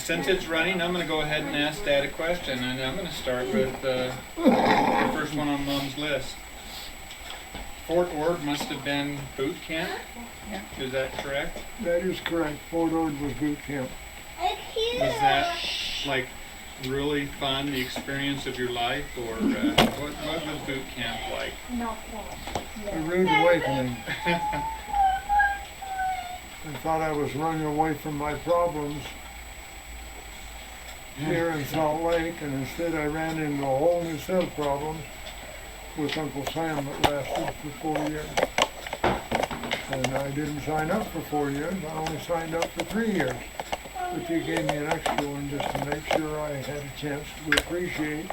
since it's running, I'm going to go ahead and ask Dad a question, and I'm going to start with the first one on Mom's list. Fort Ord must have been boot camp? Yeah. Is that correct? That is correct. Fort Ord was boot camp. Was that like really fun, the experience of your life, or what was boot camp like? A rude awakening. I thought I was running away from my problems here in Salt Lake, and instead I ran into a whole new set of problems with Uncle Sam that lasted for 4 years. And I didn't sign up for 4 years, I only signed up for 3 years. But he gave me an extra one just to make sure I had a chance to appreciate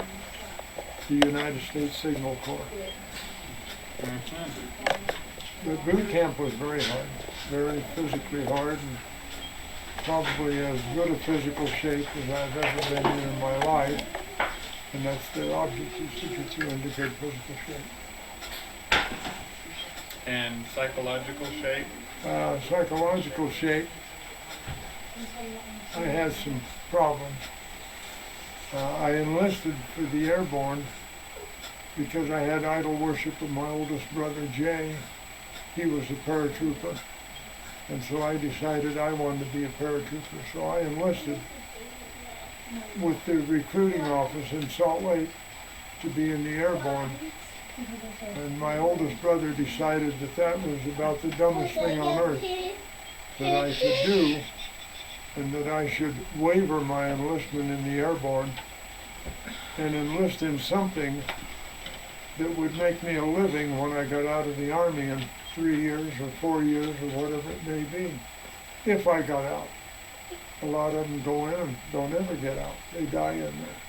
the United States Signal Corps. But boot camp was very hard, very physically hard, and probably as good a physical shape as I've ever been in my life. And that's the object, is to get you into good physical shape. And psychological shape? Psychological shape, I had some problems. I enlisted for the airborne because I had idol worship of my oldest brother Jay. He was a paratrooper, and so I decided I wanted to be a paratrooper. So I enlisted with the recruiting office in Salt Lake to be in the airborne. And my oldest brother decided that that was about the dumbest thing on earth that I could do, and that I should waiver my enlistment in the airborne and enlist in something that would make me a living when I got out of the Army in 3 years or 4 years or whatever it may be, if I got out. A lot of them go in and don't ever get out. They die in there.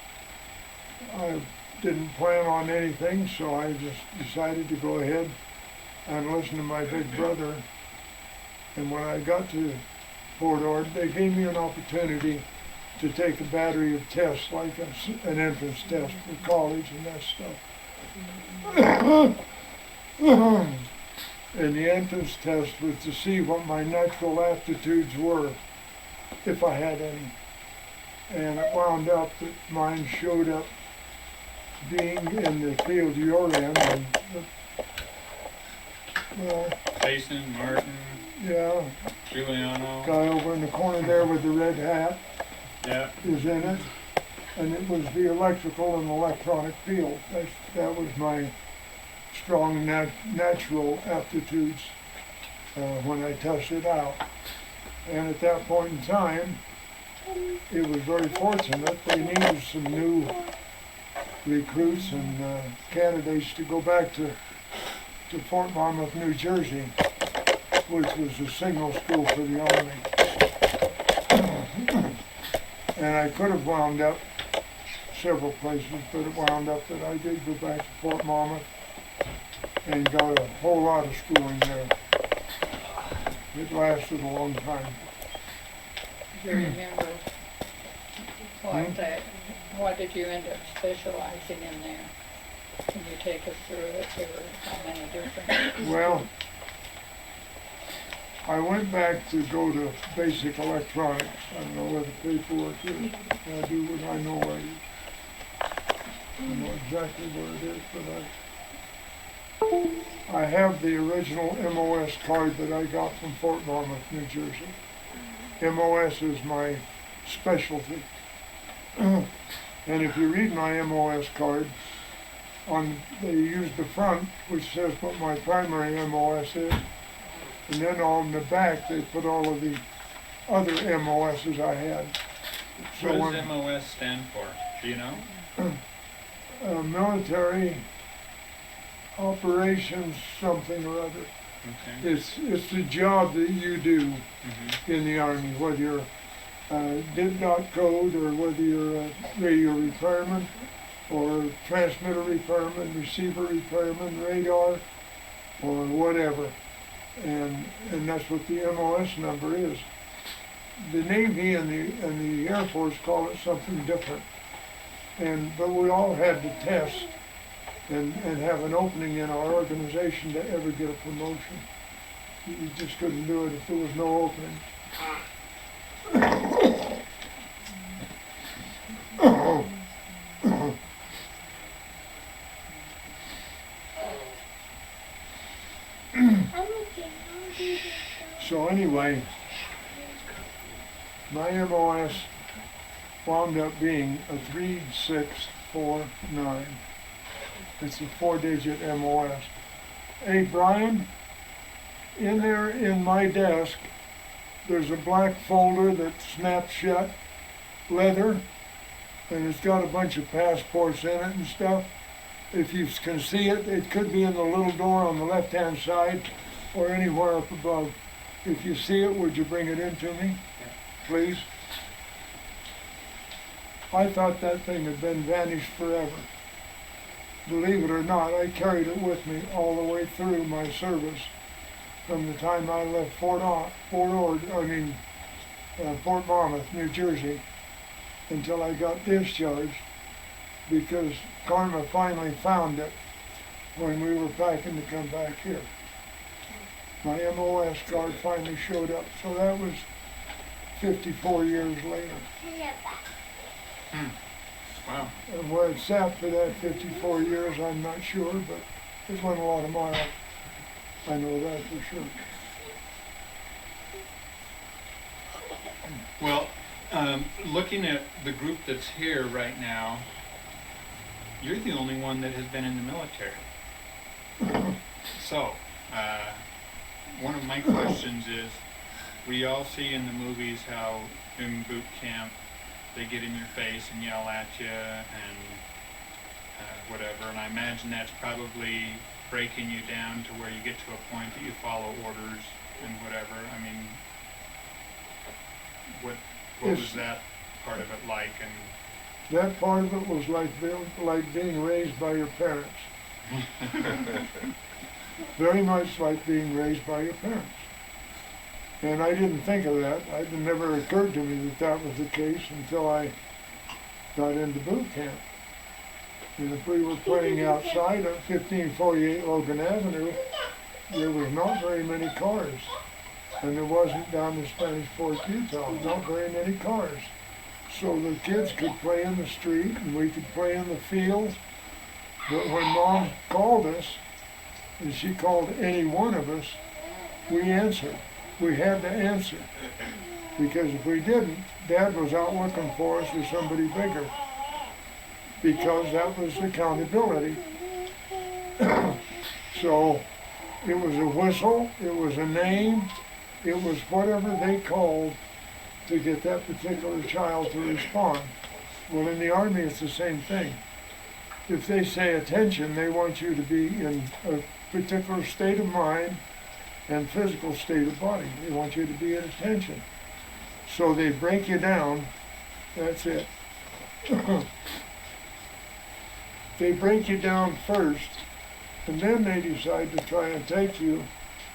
I didn't plan on anything, so I just decided to go ahead and listen to my big brother. And when I got to Fort Ord, they gave me an opportunity to take a battery of tests, like an entrance test for college and that stuff. And the entrance test was to see what my natural aptitudes were, if I had any. And it wound up that mine showed up being in the field you're in. And, Jason, Martin, yeah, Giuliano. guy over in the corner there with the red hat is in it. And it was the electrical and electronic field. That was my strong natural aptitudes when I tested out. And at that point in time, it was very fortunate. They needed some new recruits and candidates to go back to Fort Monmouth, New Jersey, which was a signal school for the Army. And I could have wound up several places, but it wound up that I did go back to Fort Monmouth and got a whole lot of schooling there. It lasted a long time. Do you remember what did you end up specializing in there? Can you take us through it? There were how many different? Well, I went back to go to basic electronics. I don't know where the paperwork is. I do what I know where it is. I know exactly where it is, but I have the original MOS card that I got from Fort Monmouth, New Jersey. MOS is my specialty. And if you read my MOS card, they use the front, which says what my primary MOS is, and then on the back they put all of the other MOSs I had. So what does MOS stand for? Do you know? Military operations something or other. Okay. It's the job that you do in the Army, whether you're DIT code or whether you're a radio repairman or transmitter repairman, receiver repairman, radar, or whatever. And that's what the MOS number is. The Navy and the Air Force call it something different. But we all had to test and have an opening in our organization to ever get a promotion. You just couldn't do it if there was no opening. So anyway, my MOS wound up being a 3649. It's a 4-digit MOS. Hey Brian, in there in my desk, there's a black folder that snaps shut, leather, and it's got a bunch of passports in it and stuff. If you can see it, it could be in the little door on the left-hand side or anywhere up above. If you see it, would you bring it in to me, please? I thought that thing had been vanished forever. Believe it or not, I carried it with me all the way through my service, from the time I left Fort Monmouth, New Jersey, until I got discharged, because Karma finally found it when we were packing to come back here. My MOS card finally showed up, so that was 54 years later. Wow. And where it sat for that 54 years, I'm not sure, but it went a lot of miles. I know that for sure. Well, looking at the group that's here right now, you're the only one that has been in the military. So, one of my questions is, we all see in the movies how in boot camp they get in your face and yell at you and whatever, and I imagine that's probably breaking you down to where you get to a point that you follow orders and whatever. I mean, what was that part of it like? And that part of it was like being raised by your parents. Very much like being raised by your parents. And I didn't think of that. It never occurred to me that that was the case until I got into boot camp. And if we were playing outside at 1548 Logan Avenue, there was not very many cars. And there wasn't down in Spanish Fork, Utah, not very many cars. So the kids could play in the street and we could play in the field. But when Mom called us, and she called any one of us, we answered. We had to answer. Because if we didn't, Dad was out looking for us or somebody bigger. Because that was accountability. So it was a whistle, it was a name, it was whatever they called to get that particular child to respond. Well, in the Army, it's the same thing. If they say attention, they want you to be in a particular state of mind and physical state of body. They want you to be at attention. So they break you down, that's it. They break you down first, and then they decide to try and take you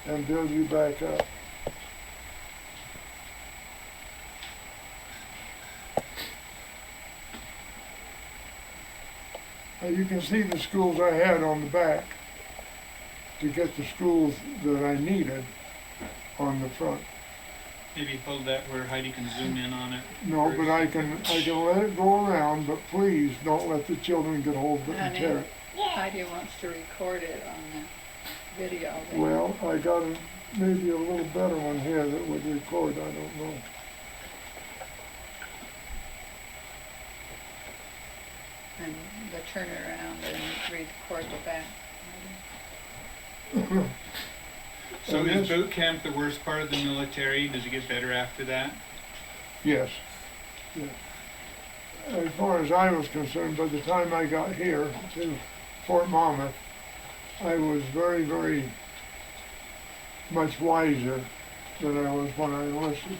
and build you back up. Now you can see the schools I had on the back to get the schools that I needed on the front. maybe hold that where Heidi can zoom in on it. No, but I can let it go around, but please don't let the children get hold of it and tear it. Heidi wants to record it on the video. Well, I got maybe a little better one here that would record, I don't know. And the turn around and record the back. So is boot camp the worst part of the military? Does it get better after that? Yes. Yes. As far as I was concerned, by the time I got here to Fort Monmouth, I was very, very much wiser than I was when I enlisted.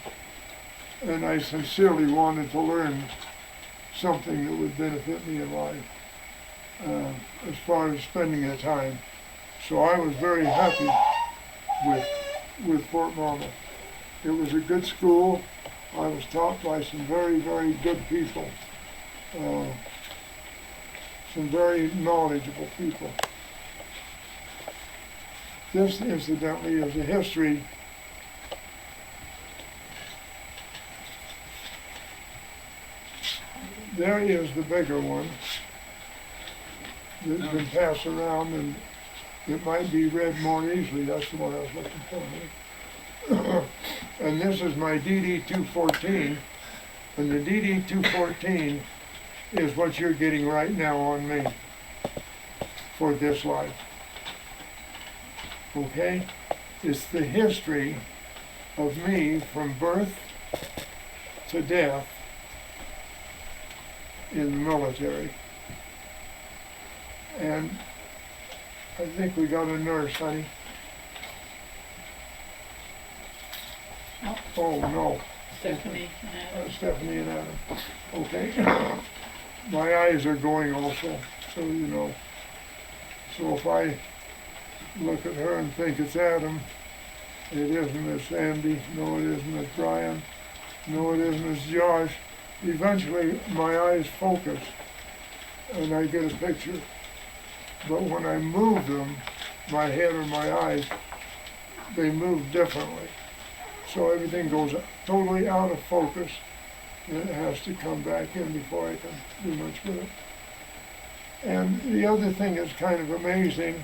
And I sincerely wanted to learn something that would benefit me in life, as far as spending the time. So I was very happy with Fort Monmouth. It was a good school. I was taught by some very, very good people, some very knowledgeable people. This, incidentally, is a history there is the bigger one that can pass around, and it might be read more easily. That's the one I was looking for. And this is my DD214, and the DD214 is what you're getting right now on me for this life. Okay? It's the history of me from birth to death in the military. And I think we got a nurse, honey. Oh, no. Stephanie and Adam. Stephanie and Adam. Okay. My eyes are going also, so you know. So if I look at her and think it's Adam, it isn't, it's Andy. No, it isn't, it's Brian. No, it isn't, it's Josh. Eventually, my eyes focus, and I get a picture. But when I move them, my head or my eyes, they move differently. So everything goes totally out of focus, and it has to come back in before I can do much with it. And the other thing that's kind of amazing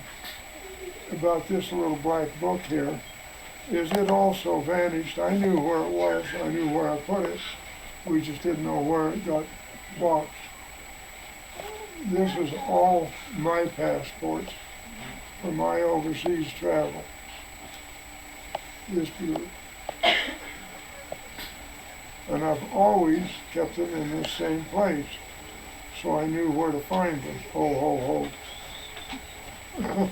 about this little black book here is it also vanished. I knew where it was, I knew where I put it, we just didn't know where it got boxed. This is all my passports for my overseas travel. This beauty. And I've always kept them in this same place, so I knew where to find them. Ho, ho, ho.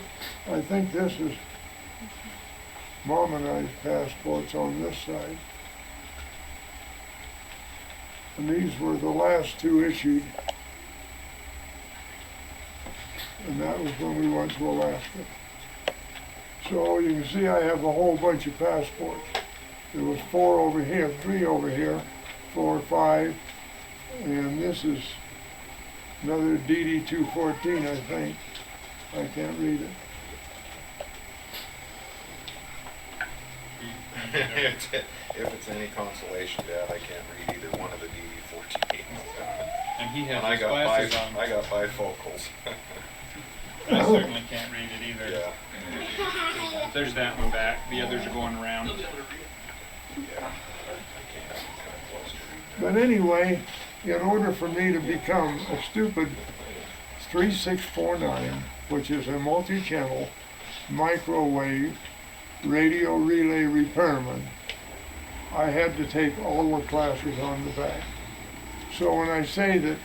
I think this is Mom and I's passports on this side. And these were the last two issued. And that was when we went to Alaska. So you can see I have a whole bunch of passports. There was 4 over here, 3 over here, 4 or 5, and this is another DD214, I think. I can't read it. If it's any consolation, Dad, I can't read either one of the DD14s. And he has And I his got glasses five. on. I got 5 focals. I certainly can't read it either. Yeah. There's that one back. The others are going around. Yeah. I can't. It's kind of close to reading. But anyway, in order for me to become a stupid 3649, which is a multi-channel microwave radio relay repairman, I had to take all the classes on the back. So when I say that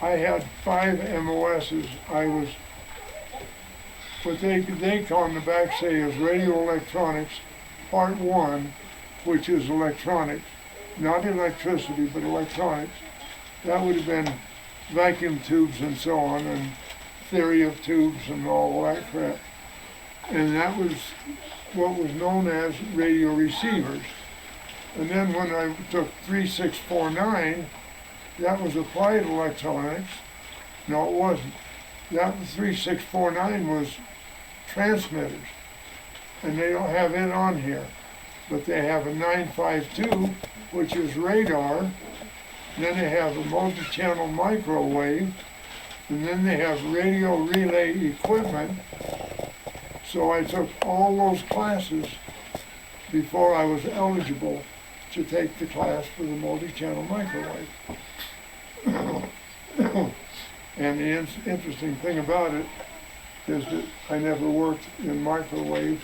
I had 5 MOSs, I was, what they on the back say is radio electronics, part 1, which is electronics, not electricity, but electronics. That would have been vacuum tubes and so on, and theory of tubes and all that crap. And that was what was known as radio receivers. And then when I took 3649, that was applied electronics. No, it wasn't. That 3649 was transmitters. And they don't have it on here. But they have a 952, which is radar. And then they have a multi-channel microwave. And then they have radio relay equipment. So I took all those classes before I was eligible to take the class for the multi-channel microwave. And the interesting thing about it is that I never worked in microwaves.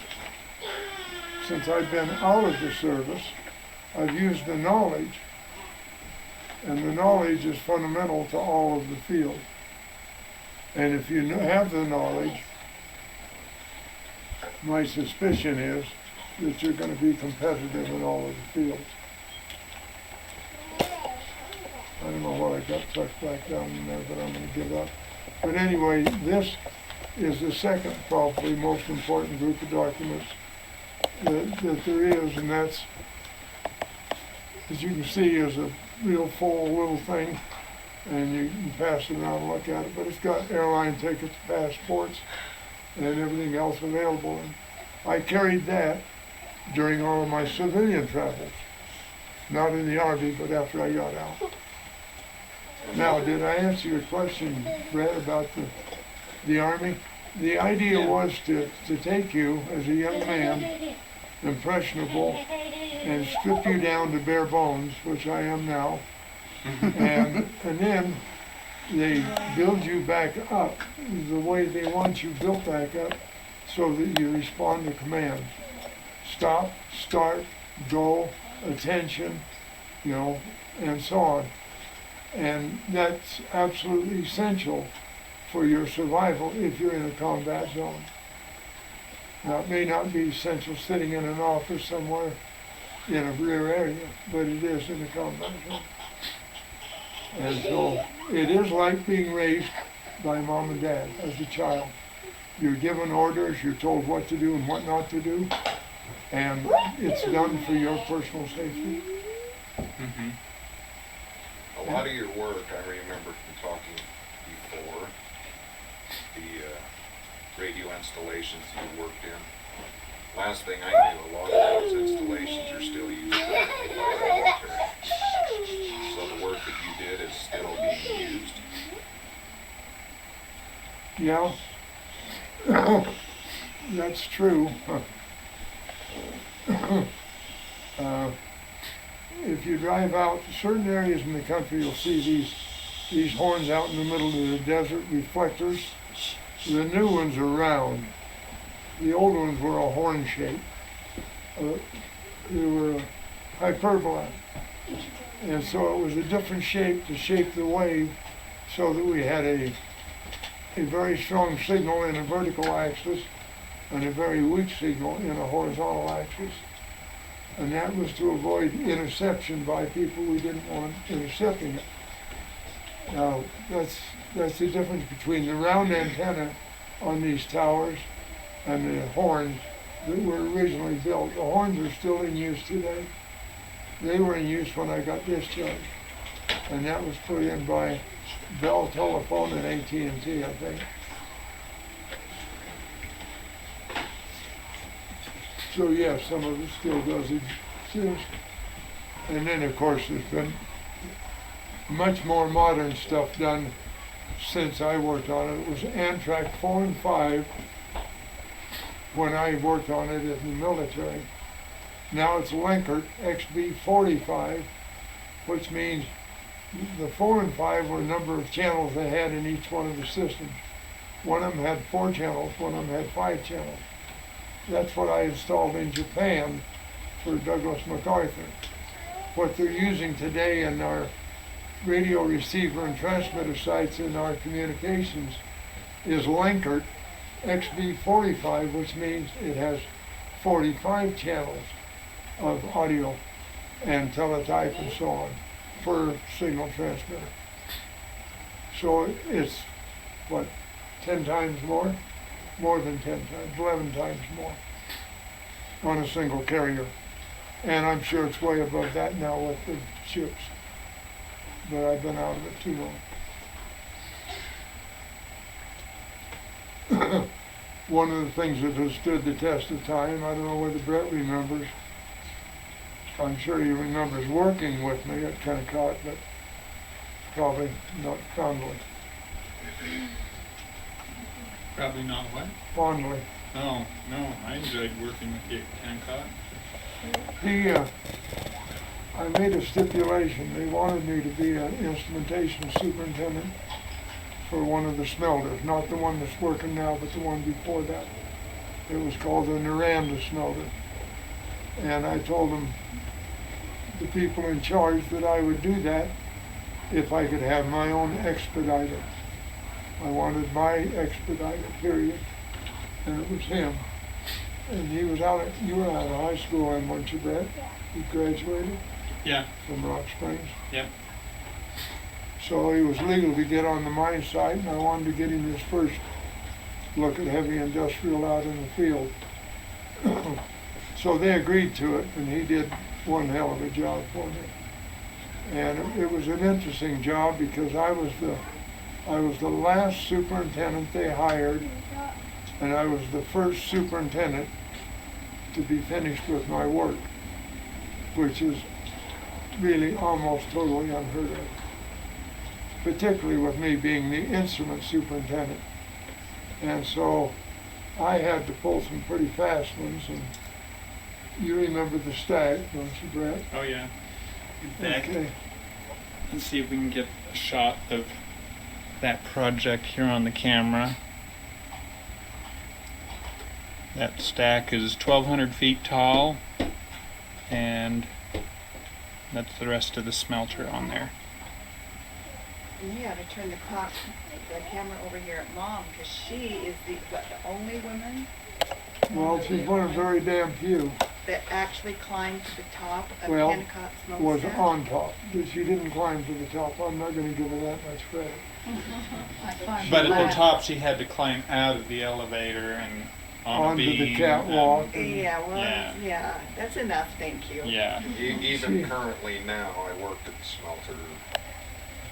Since I've been out of the service, I've used the knowledge, and the knowledge is fundamental to all of the field. And if you have the knowledge, my suspicion is that you're going to be competitive in all of the fields. I don't know what I got tucked back down in there, but I'm going to give up. But anyway, this is the second, probably most important group of documents that there is, and that's, as you can see, is a real full little thing, and you can pass it around and look at it. But it's got airline tickets, passports, and everything else available. And I carried that during all of my civilian travels, not in the Army, but after I got out. Now, did I answer your question, Brett, about the Army? The idea was to take you as a young man, impressionable, and strip you down to bare bones, which I am now, and then they build you back up the way they want you built back up so that you respond to commands. Stop, start, go, attention, and so on. And that's absolutely essential for your survival if you're in a combat zone. Now, it may not be essential sitting in an office somewhere in a rear area, but it is in a combat zone. And so it is like being raised by mom and dad as a child. You're given orders, you're told what to do and what not to do, and it's done for your personal safety. Mm-hmm. A lot of your work, I remember from talking before, the radio installations you worked in. Last thing I knew, a lot of those installations are still used by the military. So the work that you did is still being used. Yeah, that's true. If you drive out to certain areas in the country, you'll see these horns out in the middle of the desert, reflectors. The new ones are round. The old ones were a horn shape. They were hyperbola. And so it was a different shape to shape the wave so that we had a very strong signal in a vertical axis and a very weak signal in a horizontal axis. And that was to avoid interception by people we didn't want intercepting it. Now, that's the difference between the round antenna on these towers and the horns that were originally built. The horns are still in use today. They were in use when I got discharged. And that was put in by Bell Telephone and AT&T, I think. So yes, some of it still does exist. And then of course there's been much more modern stuff done since I worked on it. It was Amtrak 4 and 5 when I worked on it in the military. Now it's Linkert XB45, which means the 4 and 5 were a number of channels they had in each one of the systems. One of them had 4 channels, one of them had 5 channels. That's what I installed in Japan for Douglas MacArthur. What they're using today in our radio receiver and transmitter sites in our communications is Linkert XB45, which means it has 45 channels of audio and teletype and so on per signal transmitter. So it's, 10 times more? More than 10 times, 11 times more on a single carrier. And I'm sure it's way above that now with the ships. But I've been out of it too long. One of the things that has stood the test of time, I don't know whether Brett remembers, I'm sure he remembers working with me at Kennecott, but probably not fondly. Probably not what? Fondly. Oh, no, I enjoyed working with you at Kennecott. I made a stipulation. They wanted me to be an instrumentation superintendent for one of the smelters, not the one that's working now, but the one before that. It was called the Naranda smelter. And I told them, the people in charge, that I would do that if I could have my own expediter. I wanted my expediter, period. And it was him. And he was you were out of high school then, weren't you, Brett? You graduated? Yeah. From Rock Springs? Yep. So he was legal to get on the mine site, and I wanted to get him his first look at heavy industrial out in the field. So they agreed to it, and he did one hell of a job for me. And it was an interesting job because I was the last superintendent they hired, and I was the first superintendent to be finished with my work, which is really almost totally unheard of. particularly with me being the instrument superintendent. And so I had to pull some pretty fast ones, and you remember the stack, don't you, Brett? Oh yeah. In fact, Okay. let's see if we can get a shot of that project here on the camera. That stack is 1,200 feet tall, and that's the rest of the smelter on there. And you gotta turn the camera over here at Mom, because she is the only woman Well, she's one of very damn few. that actually climbed to the top of Well, Kennecott Was Smokestack. on top. She didn't climb to the top. I'm not gonna give her that much credit. I find But at that- the top, she had to climb out of the elevator and on Onto a beam. the catwalk. Yeah, well, Yeah. yeah, that's enough, thank you. Yeah. Even currently now, I worked at the smelter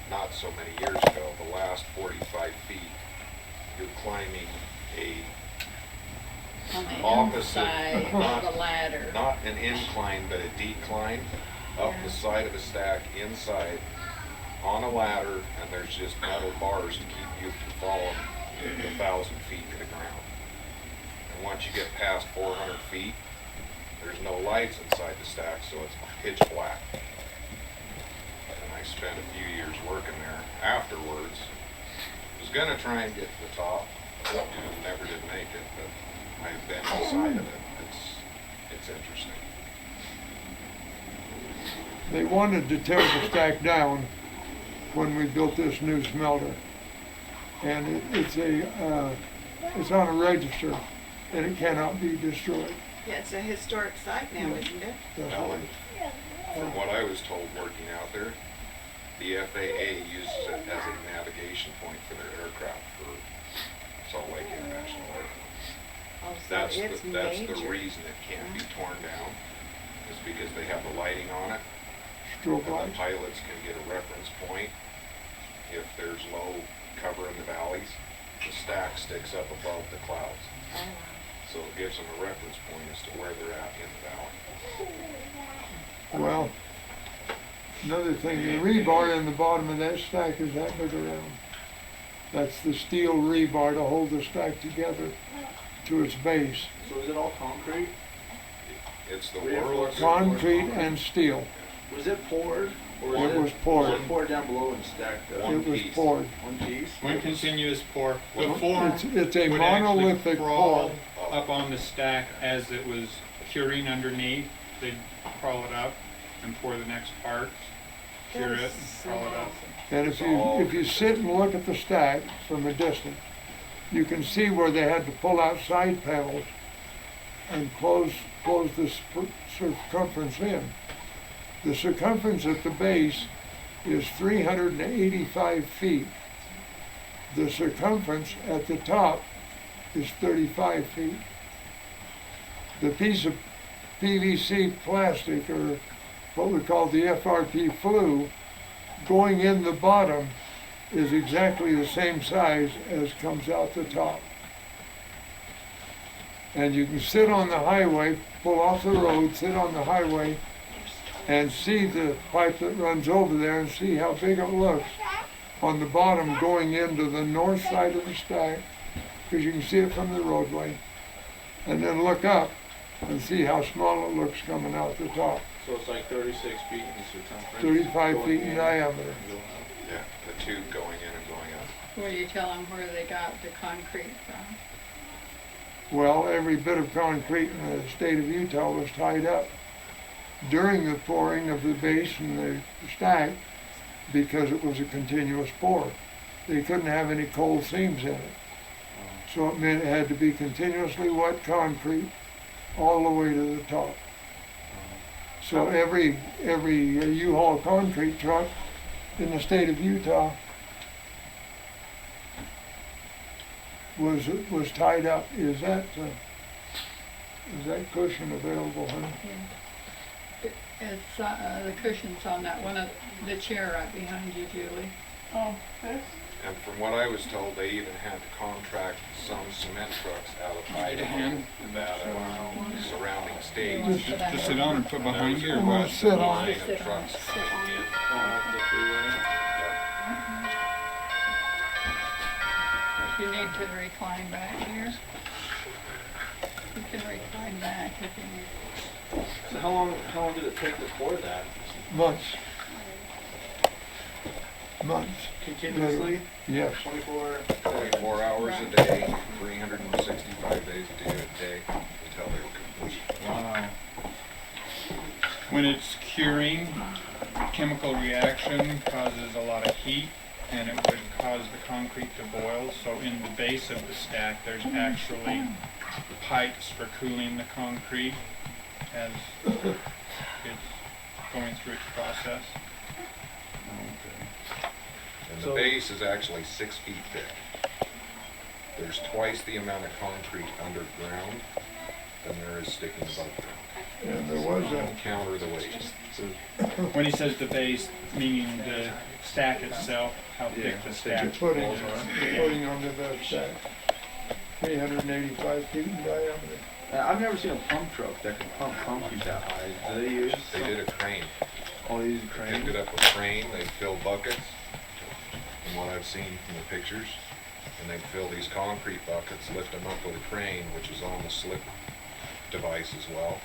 not so many years ago, the last 45 feet, you're climbing a, On the opposite, inside of the ladder. not an incline, but a decline up the side of a stack inside on a ladder, and there's just metal bars to keep you from falling 1,000 feet to the ground. And once you get past 400 feet, there's no lights inside the stack, so it's pitch black. And I spent a few years working there afterwards. Was gonna try and get to the top, and never did make it, but I've been inside of it. It's interesting. They wanted to tear the stack down when we built this new smelter. And it's on a register, and it cannot be destroyed. Yeah, it's a historic site now, isn't it? That's Well, right. from what I was told working out there, the FAA uses it as a navigation point for their aircraft for Salt Lake International Airport. Oh, so That's it's the major. reason it can't be torn down, is because they have the lighting on it, Strobe and the lights. pilots can get a reference point. If there's low cover in the valleys, the stack sticks up above the clouds. Oh, So it gives them a reference point as to where they're at in the valley. Well, another thing, the rebar in the bottom of that stack is that big around. That's the steel rebar to hold the stack together to its base. So is it all concrete? It's the Reinforced world's, Concrete and steel. Was it poured? Or It was poured. Was it poured down below and stacked up? One It was piece. poured. One piece? One continuous pour. The Well, form It's a would actually monolithic crawl pour. up on the stack as it was curing underneath. They'd crawl it up and pour the next part, cure That it, is and so crawl it up. awesome. And if you sit and look at the stack from a distance, you can see where they had to pull out side panels and close the circumference in. The circumference at the base is 385 feet. The circumference at the top is 35 feet. The piece of PVC plastic, or what we call the FRP flue, going in the bottom is exactly the same size as comes out the top. And you can sit on the highway, pull off the road, sit on the highway, and see the pipe that runs over there and see how big it looks on the bottom going into the north side of the stack, because you can see it from the roadway. And then look up and see how small it looks coming out the top. So it's like 36 feet in circumference. 35 going feet in diameter. and going up. yeah, the tube going in and going up. Will you tell them where they got the concrete from? Well, every bit of concrete in the state of Utah was tied up during the pouring of the base and the stack because it was a continuous pour. They couldn't have any cold seams in it. So it meant it had to be continuously wet concrete all the way to the top. So every U-Haul concrete truck in the state of Utah was tied up. Is that cushion available, honey? It's, the cushion's on that one of the chair right behind you, Julie. Oh, this? And from what I was told, they even had to contract some cement trucks out of Idaho, Nevada, surrounding states. Just sit down and put behind you or I'm gonna what? sit on Line it. of trucks coming in. Going up the freeway. Yeah. You need to recline back here. You can recline back if you need. So how long did it take to pour that? Months. Months. Continuously? Yes. 24 hours a day, 365 days a day until they were complete. Wow. When it's curing, chemical reaction causes a lot of heat and it would cause the concrete to boil. So in the base of the stack, there's actually pipes for cooling the concrete as it's going through its process. And the base is actually 6 feet thick. There's twice the amount of concrete underground than there is sticking above ground. And there was a, Counter the weight. When he says the base, meaning the stack itself, how thick the stack footing, walls are. footing onto the stack. 385 feet in diameter. I've never seen a pump truck that can pump concrete that high. Do they use? They did a crane. Oh, they use a Picked crane. it up with a crane, they'd fill buckets, from what I've seen from the pictures, and they'd fill these concrete buckets, lift them up with a crane, which is on the slip device as well,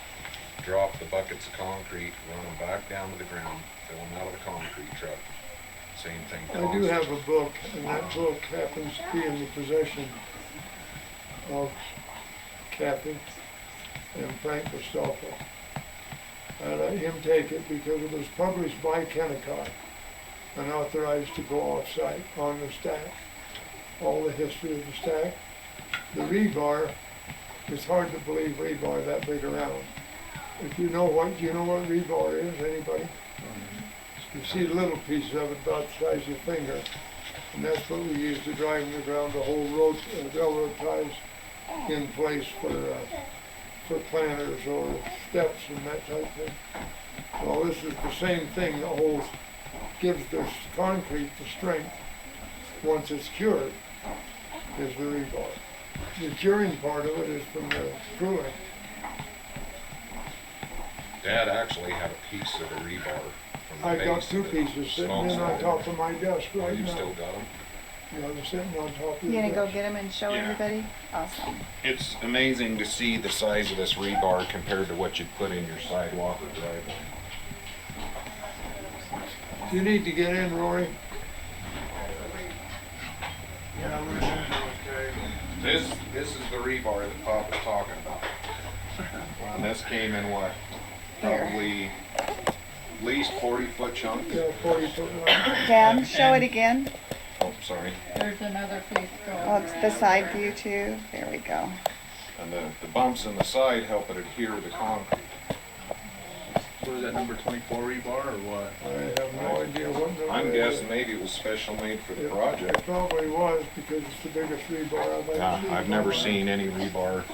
drop the buckets of concrete, run them back down to the ground, fill them out of the concrete truck. Same thing. I do have a book, and that book happens to be in the possession of Kathy and Frank Gustavo. I let him take it because it was published by Kennecott and authorized to go off-site on the stack. All the history of the stack. The rebar, it's hard to believe rebar that big around. If you know what, do you know what rebar is, anybody? You see little pieces of it about the size of your finger, and that's what we use to drive in the ground the whole road, railroad ties in place for planters or steps and that type of thing. Well, this is the same thing. The whole gives the concrete the strength once it's cured is the rebar. The curing part of it is from the cooling. Dad actually had a piece of the rebar from the I got base two of the pieces sitting small in on side. top of my desk Oh, right you've now. still got them? Yeah, they're sitting on top of the You gonna go desk. get them and show Yeah. everybody? Awesome. It's amazing to see the size of this rebar compared to what you'd put in your sidewalk or driveway. You need to get in, Rory. Yeah, we're doing okay. This is the rebar that Pop was talking about. And this came in what? Probably at least 40-foot chunks. Yeah, 40 foot line. Dan, show it again. Oh, sorry. There's another piece going Oh, it's the around side there. view too. There we go. And the bumps in the side help it adhere to the concrete. What is that, number 24 rebar or what? I have no idea what number I'm it is. guessing maybe it was special made for the It project. probably was because it's the biggest rebar I've ever seen. I've never seen any rebar.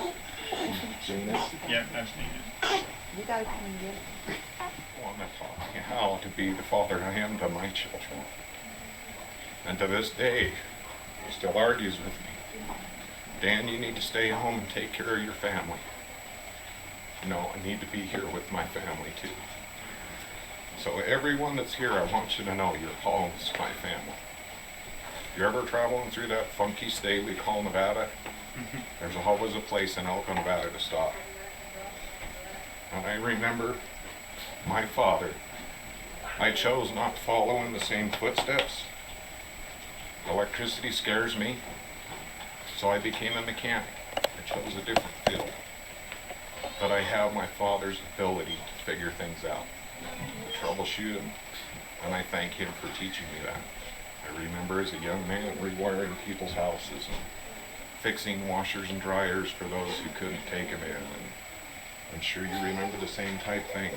Seen it? Yep, I've seen it. You gotta come and get it. Well, I'm not talking how to be the father I am to my children. And to this day, he still argues with me. Dan, you need to stay home and take care of your family. No, I need to be here with my family too. So everyone that's here, I want you to know you're home is my family. If you're ever traveling through that funky state we call Nevada, there's always a place in Elko, Nevada to stop. And I remember my father. I chose not to follow in the same footsteps. Electricity scares me, so I became a mechanic. I chose a different field. But I have my father's ability to figure things out, to troubleshoot them, and I thank him for teaching me that. I remember as a young man rewiring people's houses and fixing washers and dryers for those who couldn't take them in, and I'm sure you remember the same type thing.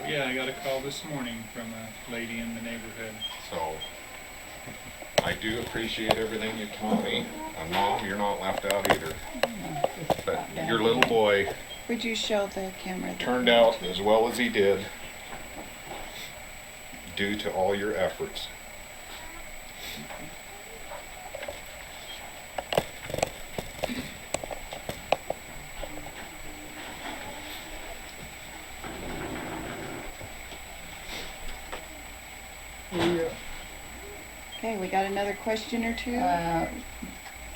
Oh, yeah, I got a call this morning from a lady in the neighborhood. So, I do appreciate everything you taught me, and Mom, you're not left out either. But your little boy Would you show the camera? turned out as well as he did due to all your efforts. Yeah. Okay, we got another question or two?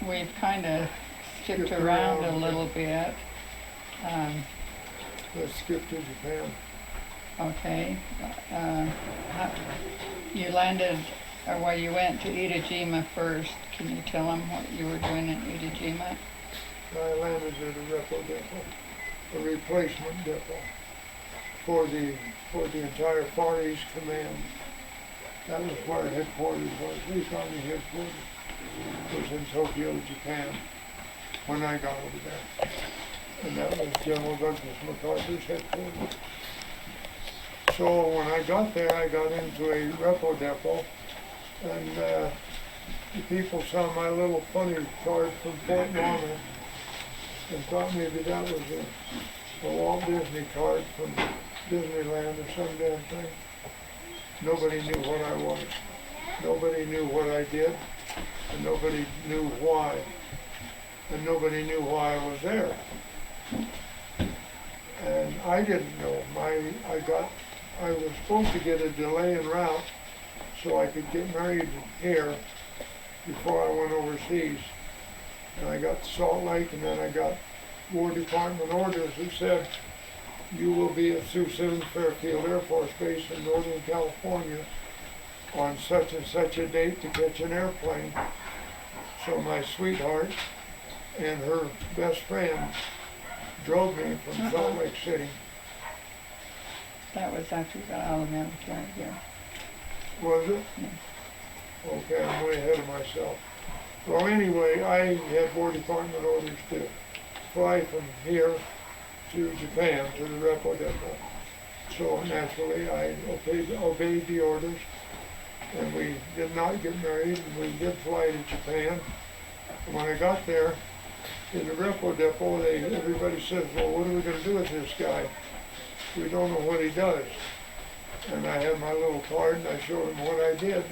we've kind of skipped Skipped around a around. little bit. Let's skip to Japan. Okay. How- You landed, or well, you went to Itajima first. Can you tell them what you were doing in Itajima? I landed at a repo depot, a replacement depot for the entire Far East Command. That was where headquarters was, East Army headquarters. It was in Tokyo, Japan, when I got over there. And that was General Douglas MacArthur's headquarters. So when I got there, I got into a repo depot, and the people saw my little funny card from Fort Lauderdale and thought maybe that was a Walt Disney card from Disneyland or some damn thing. Nobody knew what I was. Nobody knew what I did, and nobody knew why. And nobody knew why I was there. And I didn't know. I was supposed to get a delay in route so I could get married here before I went overseas. And I got to Salt Lake, and then I got War Department orders that said, you will be at Suisun Fairfield Air Force Base in Northern California on such and such a date to catch an airplane. So my sweetheart and her best friend drove me from Salt Lake City. That was after you got out of the military here. Was it? Yeah. Okay, I'm way ahead of myself. Well, anyway, I had War Department orders to fly from here to Japan to the repo depot. So naturally, I obeyed the orders, and we did not get married, and we did fly to Japan. And when I got there, in the repo depot, everybody says, well, what are we going to do with this guy? We don't know what he does. And I had my little card, and I showed them what I did.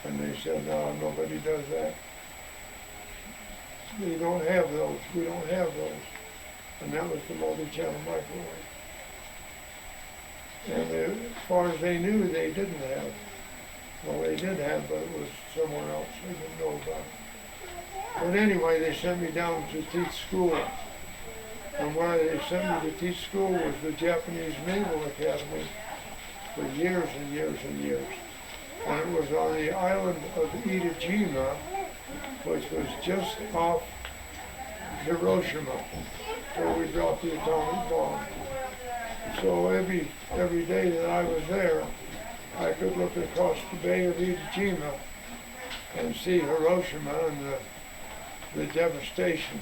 And they said, no, nobody does that. We don't have those. We don't have those. And that was the multi-channel microwave. And as far as they knew, they didn't have. Well, they did have, but it was somewhere else. They didn't know about it. But anyway, they sent me down to teach school. And where they sent me to teach school was the Japanese Naval Academy for years and years and years. And it was on the island of Itajima, which was just off Hiroshima, where we dropped the atomic bomb. So every day that I was there, I could look across the bay of Itajima and see Hiroshima and the devastation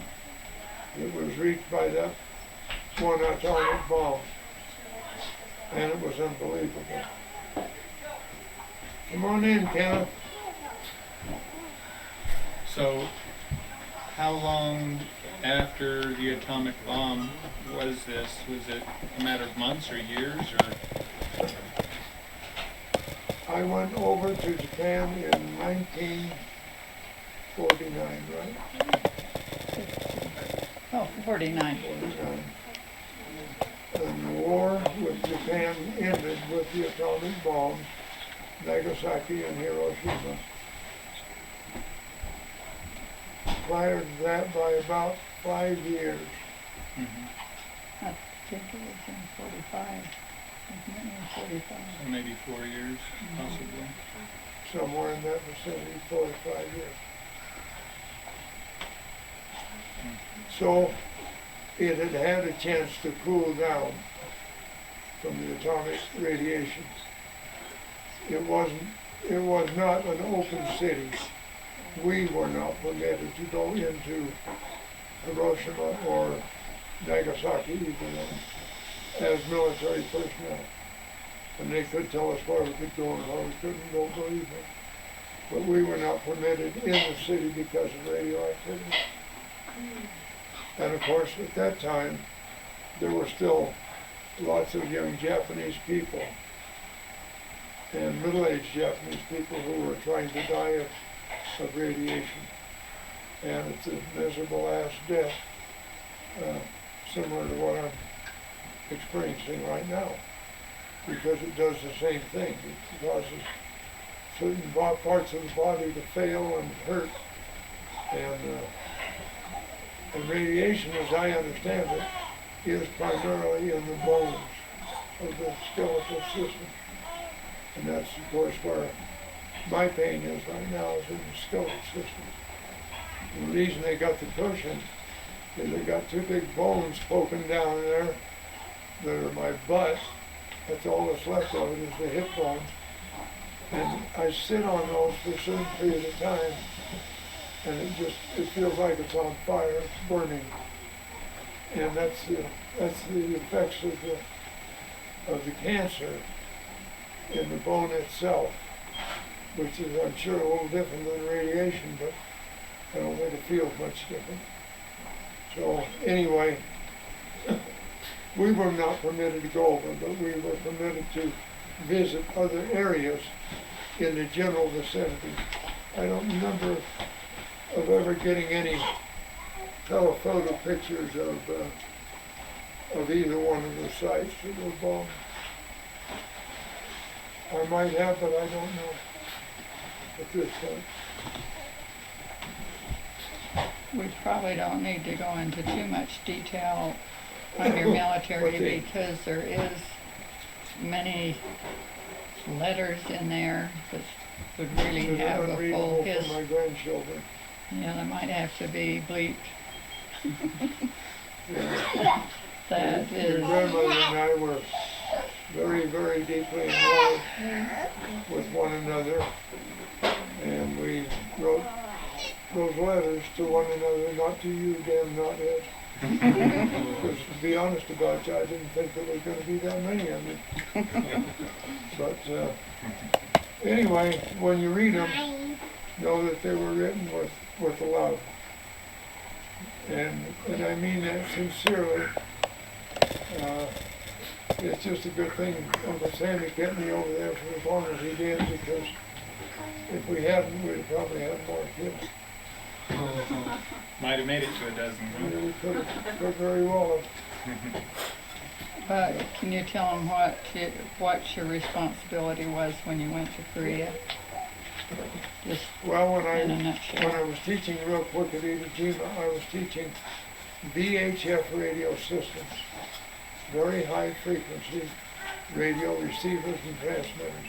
that was reached by that one atomic bomb. And it was unbelievable. Come on in, Kenneth. So, how long after the atomic bomb was this? Was it a matter of months or years, or? I went over to Japan in 1949, right? Oh, 49. 49. And the war with Japan ended with the atomic bombs, Nagasaki and Hiroshima. Prior to that by about 5 years. Mm-hmm. I think it was in 45. Wasn't it in 45? So maybe 4 years, possibly. Somewhere in that vicinity, 4 or 5 years. So it had had a chance to cool down from the atomic radiation. It was not an open city. We were not permitted to go into Hiroshima or Nagasaki even as military personnel. And they could tell us where we could go and where we couldn't go, believe me. But we were not permitted in the city because of radioactivity. And of course, at that time, there were still lots of young Japanese people and middle-aged Japanese people who were trying to die of radiation. And it's a miserable ass death, similar to what I'm experiencing right now, because it does the same thing. It causes certain parts of the body to fail and hurt, And radiation, as I understand it, is primarily in the bones of the skeletal system. And that's, of course, where my pain is right now, is in the skeletal system. And the reason they got the cushion is they got two big bones poking down there that are my butt. That's all that's left of it is the hip bone. And I sit on those for a certain period of time, and it feels like it's on fire, it's burning. And that's the effects of the cancer in the bone itself, which is, I'm sure, a little different than radiation, but I don't think it feels much different. So anyway, we were not permitted to go over, but we were permitted to visit other areas in the general vicinity. I don't remember of ever getting any telephoto pictures of either one of the sites that were bombed. I might have, but I don't know at this point. We probably don't need to go into too much detail on your military because there is many letters in there that would really have a full for history. my grandchildren. Yeah, they might have to be bleeped. Yeah. That Your is, grandmother and I were very, very deeply involved with one another, and we wrote those letters to one another, not to you, damn knothead. Because to be honest about you, I didn't think there was going to be that many of them. But anyway, when you read them, know that they were written with love. And I mean that sincerely. It's just a good thing Uncle Sammy kept me over there for as long as he did, because if we hadn't, we'd probably had more kids. Might have made it to a dozen, huh? We could very well have. can you tell them what your responsibility was when you went to Korea? Just Well, in a nutshell. when I was teaching real quick at Iwo Jima, I was teaching VHF radio systems, very high frequency radio receivers and transmitters.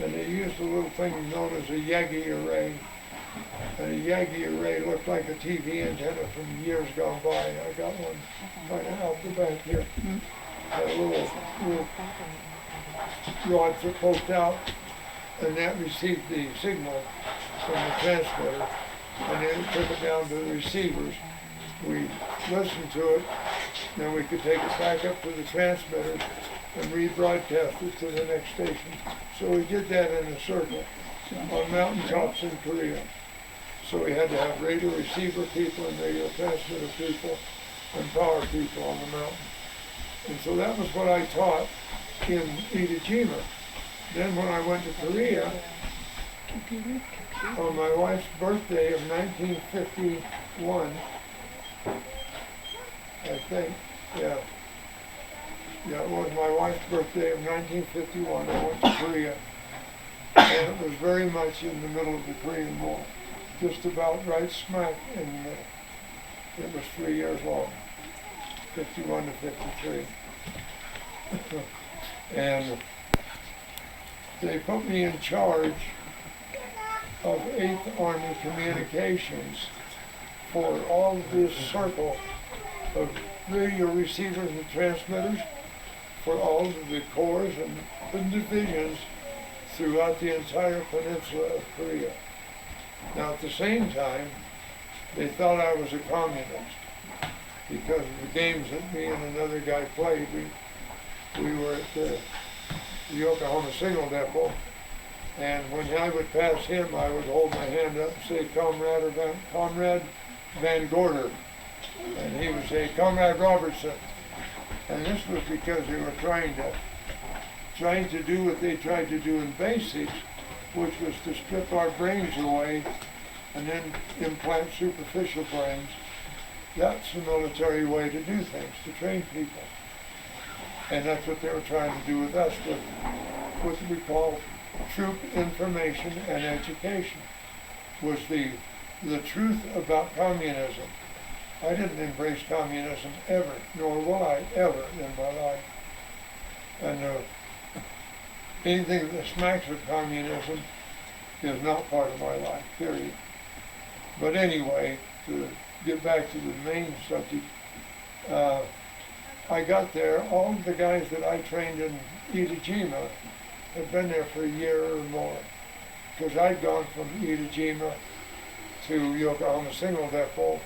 And they used a little thing known as a Yagi Array. And a Yagi Array looked like a TV antenna from years gone by. I got one kind of out the back here. Had a little rod that poked out, and that received the signal from the transmitter, and then it took it down to the receivers. We listened to it, then we could take it back up to the transmitters and rebroadcast it to the next station. So we did that in a circle on mountaintops in Korea. So we had to have radio receiver people and radio transmitter people and power people on the mountain. And so that was what I taught in Iwo Jima. Then when I went to Korea, on my wife's birthday of 1951, I think, yeah, it was my wife's birthday of 1951, I went to Korea. And it was very much in the middle of the Korean War, just about right smack in the middle. It was 3 years long, 51 to 53. And they put me in charge of 8th Army Communications for all this circle of radio receivers and transmitters for all of the corps and divisions throughout the entire peninsula of Korea. Now at the same time, they thought I was a communist because of the games that me and another guy played. We were at the Yokohama Signal Depot, and when I would pass him, I would hold my hand up and say, Comrade Van Gorder, and he would say, Comrade Robertson. And this was because they were trying to do what they tried to do in basics, which was to strip our brains away and then implant superficial brains. That's the military way to do things, to train people. And that's what they were trying to do with us, with what we call troop information and education, was the the truth about communism. I didn't embrace communism ever, nor will I ever in my life. And anything that smacks of communism is not part of my life, period. But anyway, to get back to the main subject, I got there, all of the guys that I trained in Iwo Jima had been there for a year or more, because I'd gone from Iwo Jima to Yokohama Signal Depot,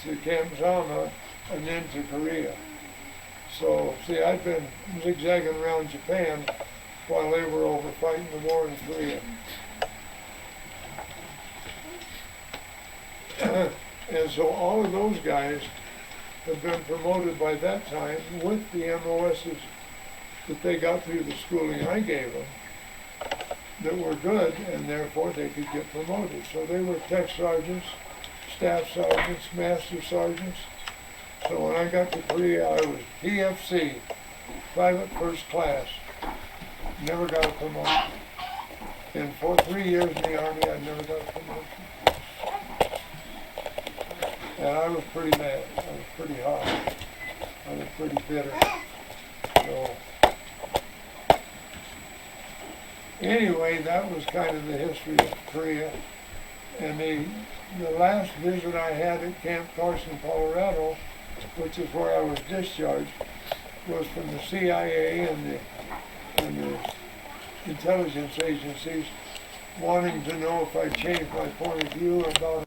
to Camp Zama, and then to Korea. So, see, I'd been zigzagging around Japan while they were over fighting the war in Korea. And so all of those guys had been promoted by that time with the MOSs that they got through the schooling I gave them that were good, and therefore they could get promoted. So they were tech sergeants, staff sergeants, master sergeants. So when I got to Korea, I was PFC, private first class. Never got a promotion. And for 3 years in the Army, I never got a promotion. And I was pretty mad. I was pretty hot. I was pretty bitter. So anyway, that was kind of the history of Korea. And the last visit I had at Camp Carson, Colorado, which is where I was discharged, was from the CIA and the intelligence agencies wanting to know if I changed my point of view about